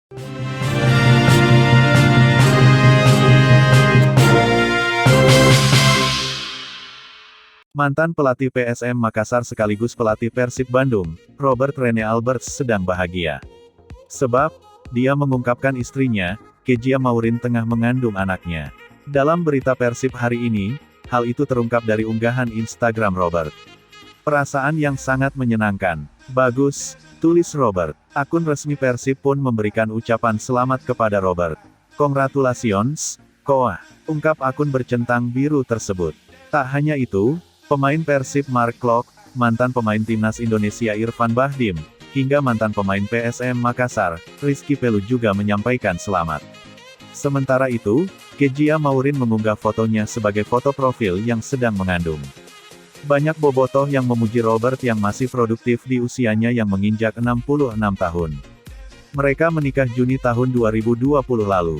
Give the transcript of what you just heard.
Mantan pelatih PSM Makassar sekaligus pelatih Persib Bandung, Robert Rene Alberts sedang bahagia. Sebab, dia mengungkapkan istrinya, Kezia Maurin tengah mengandung anaknya. Dalam berita Persib hari ini, hal itu terungkap dari unggahan Instagram Robert. Perasaan yang sangat menyenangkan. Bagus, tulis Robert. Akun resmi Persib pun memberikan ucapan selamat kepada Robert. Congratulations, Koah, ungkap akun bercentang biru tersebut. Tak hanya itu, pemain Persib Mark Klok, mantan pemain Timnas Indonesia Irfan Bahdim, hingga mantan pemain PSM Makassar, Rizky Pelu juga menyampaikan selamat. Sementara itu, Kezia Maurin mengunggah fotonya sebagai foto profil yang sedang mengandung. Banyak bobotoh yang memuji Robert yang masih produktif di usianya yang menginjak 66 tahun. Mereka menikah Juni tahun 2020 lalu.